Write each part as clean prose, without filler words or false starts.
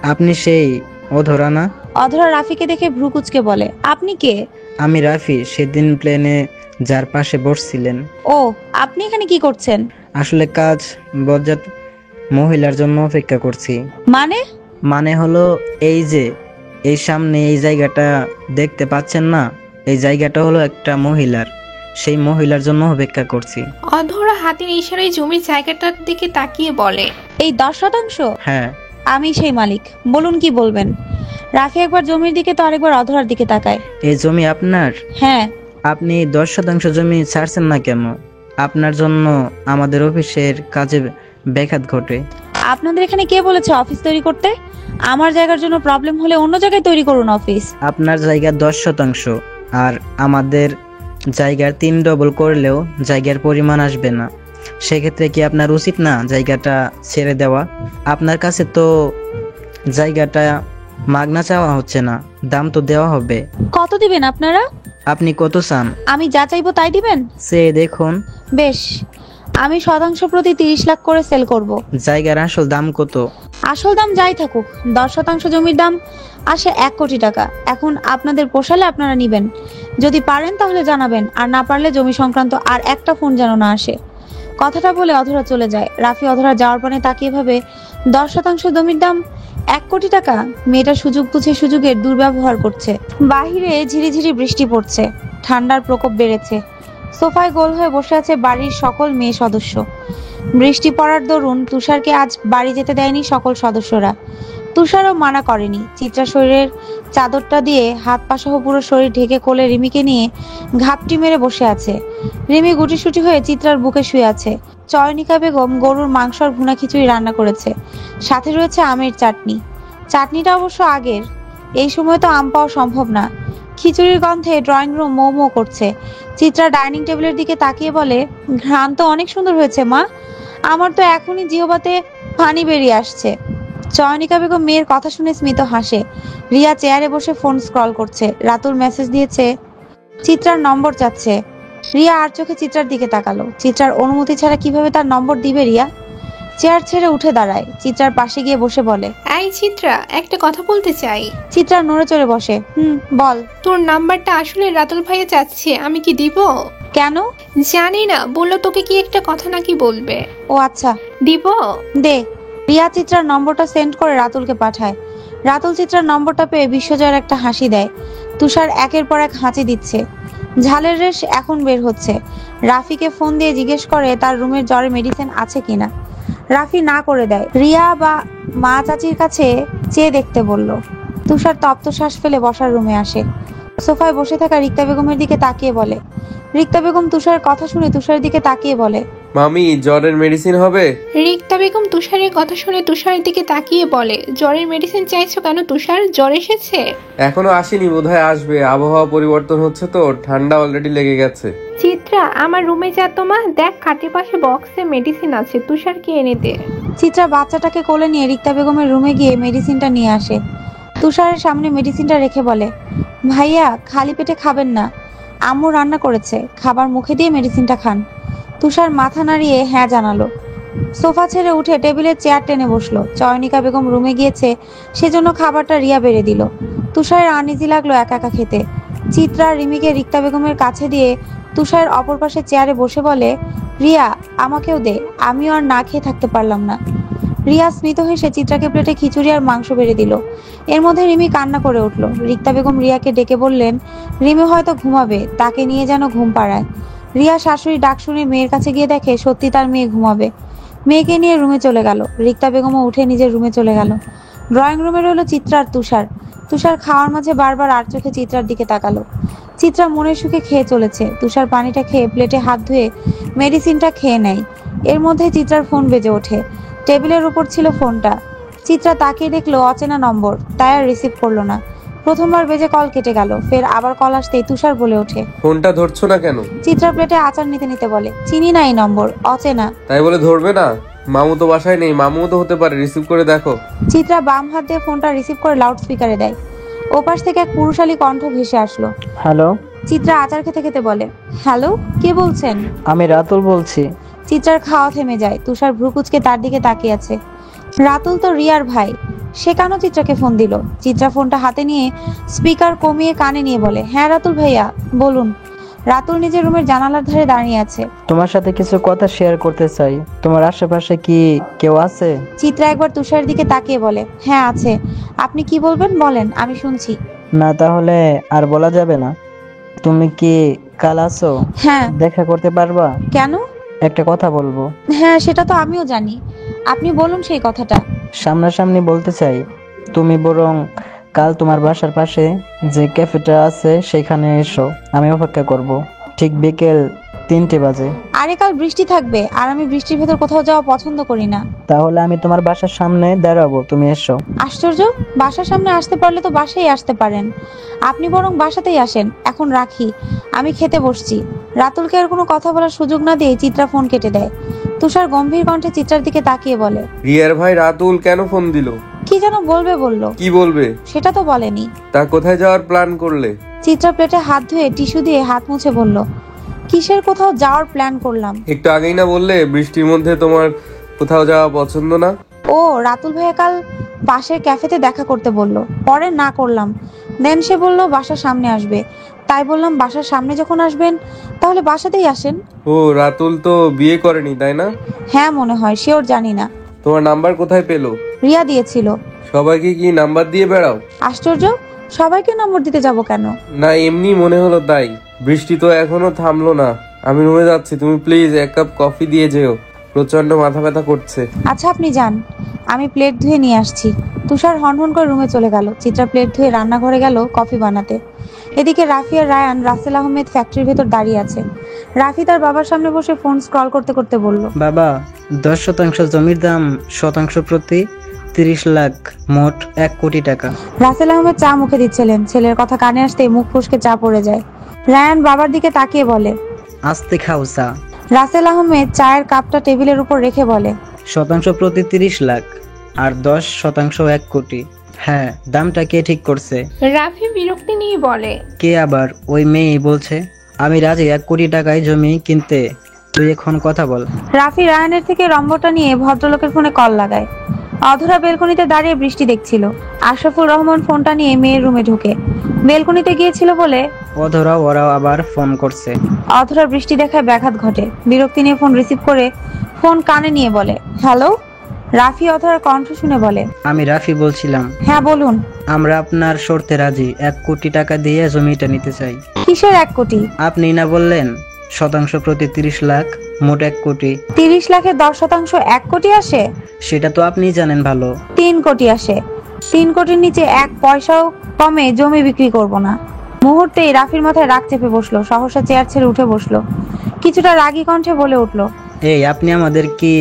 আপনি সেই অধরা না? অধরা রাফিকে দেখে ভ্রু কুঁচকে বলে, আপনি কে? আমি রাফি, সেদিন প্লেনে যার পাশে বসছিলেন। ও, আপনি এখানে কি করছেন? আসলে কাজ বজ্জাত মহিলার জন্য অপেক্ষা করছি। মানে? মানে হলো এই যে এই সামনে এই জায়গাটা দেখতে পাচ্ছেন না, এই জায়গাটা হলো একটা মহিলার, সেই মহিলার জন্য অপেক্ষা করছি। অধরা হাতের ইশারায় জমির জায়গাটার দিকে তাকিয়ে বলে, এই 10%? হ্যাঁ। আমি সেই মালিক, বলুন কি বলবেন। রাফি একবার জমির দিকে তো আরেকবার অধরার দিকে তাকায়। এই জমি আপনার? হ্যাঁ। আপনি 10% জমি ছাড়ছেন না কেন? আপনার জন্য আমাদের অফিসের কাজে ব্যাঘাত ঘটে। আপনাদের এখানে কে বলেছে অফিস তৈরি করতে? আমার জায়গার জন্য প্রবলেম হলে অন্য জায়গায় তৈরি করুন অফিস। আপনার জায়গা 10%, আর আমাদের জায়গার 3 ডবল করলেও জায়গার পরিমাণ আসবে না। সেক্ষেত্রে কি আপনার উচিত না জায়গাটা ছেড়ে দেওয়া? আপনার কাছে তো জায়গাটা মাগনা চাওয়া হচ্ছে না, দাম তো দেওয়া হবে। কত দিবেন আপনারা? আপনি কত চান? আমি যা চাইবো তাই দিবেন? সে দেখুন। বেশ, আমি শতাংশ প্রতি 30 লাখ করে সেল করব। জায়গার আসল দাম কত? আসল দাম যাই থাকুক, 10% জমির দাম আসে 1 কোটি টাকা। এখন আপনাদের পোষালে আপনারা নিবেন, যদি পারেন তাহলে জানাবেন, আর না পারলে জমি সংক্রান্ত আর একটা ফোন যেন না আসে। কথাটা বলে অধরা চলে যায়। রাফি অধরা যাওয়ার পানে তাকিয়ে ভাবে, 10% জমির দাম 1 কোটি টাকা। মেয়েটা সুযোগ বুঝে সুযোগের দুর্ব্যবহার করছে। বাহিরে ঝিরিঝিরি বৃষ্টি পড়ছে, ঠান্ডার প্রকোপ বেড়েছে। সোফায় গোল হয়ে বসে আছে বাড়ির সকল মেয়ে সদস্য। বৃষ্টি পড়ার দরুন তুষারকে আজ বাড়ি যেতে দেয়নি সকল সদস্যরা। তুষারও মানা করেনি। চিত্রা শরীরের চাদরটা দিয়ে হাত পা সহ পুরো শরীর ঢেকে কোলে রিমিকে নিয়ে ঘাপটি মেরে বসে আছে। রিমি গুটিসুটি হয়ে চিত্রার বুকে শুয়ে আছে। চয়নিকা বেগম গরুর মাংস আর ভুনা খিচুড়ি রান্না করেছে, সাথে রয়েছে আমের চাটনি। চাটনিটা অবশ্য আগের, এই সময় তো আম পাওয়া সম্ভব না। খিচুড়ির গন্ধে ড্রয়িং রুম মৌ মৌ করছে। চিত্রা ডাইনিং টেবিলের দিকে তাকিয়ে বলে, ঘ্রাণ তো অনেক সুন্দর হয়েছে মা, আমার তো এখনই জিহ্বাতে পানি বেরিয়ে আসছে। চয়নিকা বেগম মেয়ের কথা শুনে স্মিত হাসে। রিয়া চেয়ারে বসে ফোন স্ক্রল করছে। রাতুল মেসেজ দিয়েছে, চিত্রার নম্বর চাচ্ছে। রিয়া আর চোখে চিত্রার দিকে তাকালো। চিত্রার অনুমতি ছাড়া কিভাবে তার নম্বর দিবে রিয়া? চেয়ার ছেড়ে উঠে দাঁড়ায়, চিত্রার পাশে গিয়ে বসে বলে, এই চিত্রা, একটা কথা বলতে চাই। চিত্রা নড়ে চড়ে বসে। বল। তোর নাম্বারটা আসলে রাতুল ভাইয়া চাচ্ছে, আমি কি দিব? কেন? জানি না, বললো তোকে কি একটা কথা নাকি বলবে। ও আচ্ছা, দিব? দে। রিয়া চিত্রার নম্বরটা সেন্ড করে রাতুলকে পাঠায়। রাতুল চিত্রার নম্বরটা পেয়ে বিশ্বজয়ের একটা হাসি দেয়। তুষার একের পর এক হাঁচি দিচ্ছে। ঝালের রেশ এখন বের হচ্ছে। রাফিকে ফোন দিয়ে জিজ্ঞেস করে তার রুমের জ্বরের মেডিসিন আছে কিনা। রাফি না করে দেয়। রিয়া বা মা চাচির কাছে চেয়ে দেখতে বলল। তুষার তপ্ত শ্বাস ফেলে বসার রুমে আসে। সোফায় বসে থাকা রিক্তা বেগমের দিকে তাকিয়ে বলে। রিক্তা বেগম তুষারের কথা শুনে তুষারের দিকে তাকিয়ে বলে, মামি, জ্বরের মেডিসিন হবে? রিক্তা বেগম তুষারের কথা শুনে তুষারের দিকে তাকিয়ে বলে, জ্বরের মেডিসিন চাইছো কেন তুষার? জ্বর এসেছে? এখনো আসেনি, বোধহয় আসবে। আবহাওয়া পরিবর্তন হচ্ছে তো, ঠান্ডা অলরেডি লেগে গেছে। চিত্রা, আমার রুমে যা তো মা, দেখ খাটের পাশে বক্সে মেডিসিন আছে, তুষারকে এনে দে। চিত্রা বাচ্চাটাকে কোলে নিয়ে রিক্তা বেগমের রুমে গিয়ে মেডিসিনটা নিয়ে আসে। তুষারের সামনে মেডিসিনটা রেখে বলে, ভাইয়া খালি পেটে খাবেন না, আম্মু রান্না করেছে, খাবার মুখে দিয়ে মেডিসিনটা খান। তুষার মাথা নাড়িয়ে হ্যাঁ জানালো। সোফা ছেড়ে উঠে টেবিলের চেয়ার টেনে বসলো। চয়নিকা বেগম রুমে গিয়েছে, সেজন্য খাবারটা রিয়া বেড়ে দিল। তুষারের আনইজি লাগলো একা একা খেতে। চিত্রা রিমিকে রিক্তা বেগমের কাছে দিয়ে তুষারের অপর পাশে চেয়ারে বসে বলে, রিয়া আমাকেও দে, আমিও আর না খেয়ে থাকতে পারলাম না। রিয়া স্মিত হেসে চিত্রাকে প্লেটে খিচুড়ি আর মাংস বেড়ে দিল। এর মধ্যে রিমি কান্না করে উঠল। রিক্তা বেগম রিয়াকে ডেকে বললেন, রিমি হয়তো ঘুমাবে, তাকে নিয়ে যেন ঘুম পাড়ায়। রিয়া শাশুড়ি ডাক শুনে মেয়ের কাছে গিয়ে দেখে সত্যি তার মেয়ে ঘুমাবে। মেয়েকে নিয়ে রুমে চলে গেল। রিক্তা বেগমও উঠে নিজের রুমে চলে গেল। ড্রয়িং রুমে রইল চিত্রা আর তুষার। তুষার খাওয়ার মাঝে বারবার আর চোখে চিত্রার দিকে তাকালো। চিত্রা মনের সুখে খেয়ে চলেছে। তুষার পানিটা খেয়ে প্লেটে হাত ধুয়ে মেডিসিনটা খেয়ে নেয়। এর মধ্যে চিত্রার ফোন বেজে ওঠে। টেবিলের উপর ছিল ফোনটা। চিত্রা তাকিয়ে দেখলো অচেনা নম্বর, তাই আর রিসিভ করলো না। প্রথমবার বেজে কল কেটে গেল। ফের আবার কল আসতেই তুষার বলে ওঠে, ফোনটা ধরছো না কেন? চিত্রা প্লেটে আচার নিতে নিতে বলে, চিনি না এই নম্বর, অচেনা। তাই বলে ধরবে না? মামু তো বাসায় নেই, মামুও তো হতে পারে, রিসিভ করে দেখো। চিত্রা বাম হাত দিয়ে ফোনটা রিসিভ করে লাউড স্পিকারে দেয়। ওপাশ থেকে এক পুরুষালী কণ্ঠ ভেসে আসলো। হ্যালো। চিত্রা আচার খেতে খেতে বলে, হ্যালো, কে বলছেন? আমি রাতুল বলছি। চিত্রার খাওয়া থেমে যায়। তুষার ভ্রুকুচকে তার দিকে তাকিয়ে আছে। রাতুল তো রিয়ার ভাই। সে কেন চিত্রাকে ফোন দিল? চিত্রা ফোনটা হাতে নিয়ে স্পিকার কমিয়ে কানে নিয়ে বলে, হ্যাঁ রাতুল ভাইয়া বলুন। রাতুল নিজের রুমের জানালার ধারে দাঁড়িয়ে আছে। তোমার সাথে কিছু কথা শেয়ার করতে চাই। তোমার আশেপাশে কি কেউ আছে? চিত্রা একবার তুষারের দিকে তাকিয়ে বলে, হ্যাঁ আছে। আপনি কি বলবেন বলেন, আমি শুনছি। না তাহলে আর বলা যাবে না। তুমি কি কাল আসো? হ্যাঁ। দেখা করতে পারবা? কেন? একটা কথা বলবো। হ্যাঁ সেটা তো আমিও জানি, আপনি বলুন সেই কথাটা। সামনাসামনি বলতে চাই। তুমি বরং কাল তোমার বাসার পাশে যে ক্যাফেটা আছে সেখানে এসো, আমি অপেক্ষা করব। ঠিক বিকেল 3টে বাজে। আরে কাল বৃষ্টি থাকবে, আর আমি বৃষ্টির ভেতর কোথাও যাওয়া পছন্দ করি না। তাহলে আমি তোমার বাসার সামনে দাঁড়াবো, তুমি এসো। আশ্চর্য, বাসার সামনে আসতে পারলে তো বাসায় আসতে পারেন। আপনি বরং বাসাতেই আসেন। এখন রাখি, আমি খেতে বসছি। রাতুলকে আর কোনো কথা বলার সুযোগ না দিয়ে চিত্রা ফোন কেটে দেয়। তুষার গম্ভীর কণ্ঠে চিত্রার দিকে তাকিয়ে বলে, রিয়ার ভাই রাতুল কেন ফোন দিল? কি যেন বললো। কি বলবে? সেটা তো বলেনি। তা কোথায় যাওয়ার প্ল্যান করলে? চিত্রা প্লেটে হাত ধুয়ে টিস্যু দিয়ে হাত মুছে বলল, কিসের কোথাও যাওয়ার প্ল্যান করলাম? একটু আগেই না বললে বৃষ্টির মধ্যে তোমার কোথাও যাওয়া পছন্দ না? ও রাতুল ভাইয়া কাল পাশের ক্যাফেতে দেখা করতে বলল, পরে না করলাম। দেন সে বলল বাসার সামনে আসবে, তাই বললাম বাসার সামনে যখন আসবেন তাহলে বাসাতেই আসেন। ও রাতুল তো বিয়ে করেনি তাই না? হ্যাঁ মনে হয়, শিওর জানি না। তোমার নাম্বার কোথায় পেলো? রিয়া দিয়েছিল। সবাইকে কি নাম্বার দিয়ে বেড়াও? আশ্চর্য, সবাইকে নম্বর দিতে যাব কেন? না এমনি মনে হলো তাই। বৃষ্টি তো এখনো থামলো না। আমি রুমে যাচ্ছি, তুমি প্লিজ 1 কাপ কফি দিয়ে যেও, প্রচন্ড মাথা ব্যথা করছে। আচ্ছা আপনি যান, আমি প্লেট ধুয়ে নিয়ে আসছি। তুষার হনহন করে রুমে চলে গেল। চিত্রা প্লেট ধুয়ে রান্নাঘরে গেল কফি বানাতে। এদিকে রাফি আর রায়ান রাসেল আহমেদ ফ্যাক্টরির ভেতর দাঁড়িয়ে আছে। রাফি তার বাবার সামনে বসে ফোন স্ক্রল করতে করতে বলল, বাবা, 10% জমির দাম শতাংশ প্রতি 30 লাখ, মোট 1 কোটি টাকা। রাসেল আহমেদ চা মুখে দিচ্ছিলেন। ছেলের কথা কানে আসতে মুখ ফসকে চা পড়ে যায়। রায়ান বাবার দিকে তাকিয়ে বলে, আস্তে খাও চা। রাসেল আহমেদ চায়ের কাপটা টেবিলের উপর রেখে বলে, শতাংশ প্রতি 30 লাখ আর 10% 1 কোটি। হ্যাঁ, দামটা কে ঠিক করছে? রাফি বিরক্তি নিয়ে বলে, কে আবার? ওই মেয়েই বলছে। আমি রাজি 1 কোটি টাকায় জমি কিনতে, তুই এখন কথা বল। রাফি রায়ানের থেকে নম্বরটা নিয়ে ভদ্রলোকের ফোনে কল লাগায়। অধরা বেলকনিতে দাঁড়িয়ে বৃষ্টি দেখছিল। আশরাফুর রহমান ফোনটা নিয়ে মেয়ের রুমে ঢুকে বেলকনিতে গিয়েছিল বলে ওরাও আবার ফোন করছে। অধরা বৃষ্টি দেখায় ব্যাঘাত ঘটে। বিরক্তি নিয়ে ফোন রিসিভ করে ফোন কানে নিয়ে বলে, হ্যালো। রাফি অধরার কণ্ঠ শুনে বলে, আমি রাফি বলছিলাম। হ্যাঁ বলুন। আমরা আপনার শর্তে রাজি, 1 কোটি টাকা দিয়ে জমিটা নিতে চাই। কিসের 1 কোটি? আপনি না বললেন শতাংশ প্রতি 30 লাখ, মোট 1 কোটি। 30 লাখে 10% 1 কোটি আসে? সেটা তো আপনিই জানেন ভালো। 3 কোটি আসে। 3 কোটির নিচে 1 পয়সাও কমে জমি বিক্রি করব না। মুহূর্তেই রাফির মাথায় রাগ চেপে বসলো। সহসা চেয়ার ছেড়ে উঠে বসলো। কিছুটা রাগী কণ্ঠে বলে উঠলো, এই আপনি আমাদের কি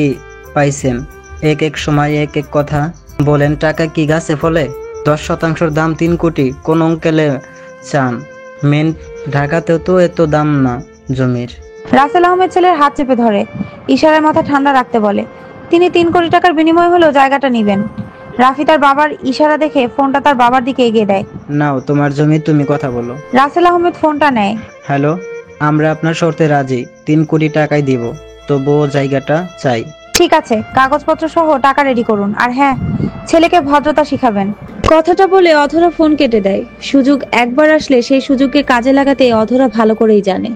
পাইছেন? এক সময় এক কথা বলেন, টাকা কি গাছে ফলে? 10% দাম 3 কোটি, কোন অঙ্কেলে চান? মেন ঢাকাতেও তো এত দাম না জমির। রাসেল আহমেদ ছেলের হাত চেপে ধরে ইশারায় মাথা ঠান্ডা রাখতে বলে, তিনি 3 কোটি টাকার বিনিময়ে হলেও জায়গাটা নেবেন। রাফি তার বাবার ইশারা দেখে ফোনটা তার বাবার দিকে এগিয়ে দেয়। নাও তোমার জমি, তুমি কথা বলো। রাসেল আহমেদ ফোনটা নেয়। হ্যালো, আমরা আপনার শর্তে রাজি, 3 কোটি টাকাই দিব, তবুও জায়গাটা চাই। ঠিক আছে, কাগজপত্র সহ টাকা রেডি করুন। আর হ্যাঁ, ছেলেকে ভদ্রতা শিখাবেন। কথাটা বলে অধরা ফোন কেটে দেয়। সুযোগ একবার আসলে সেই সুযোগকে কাজে লাগাতে অধরা ভালো করেই জানে।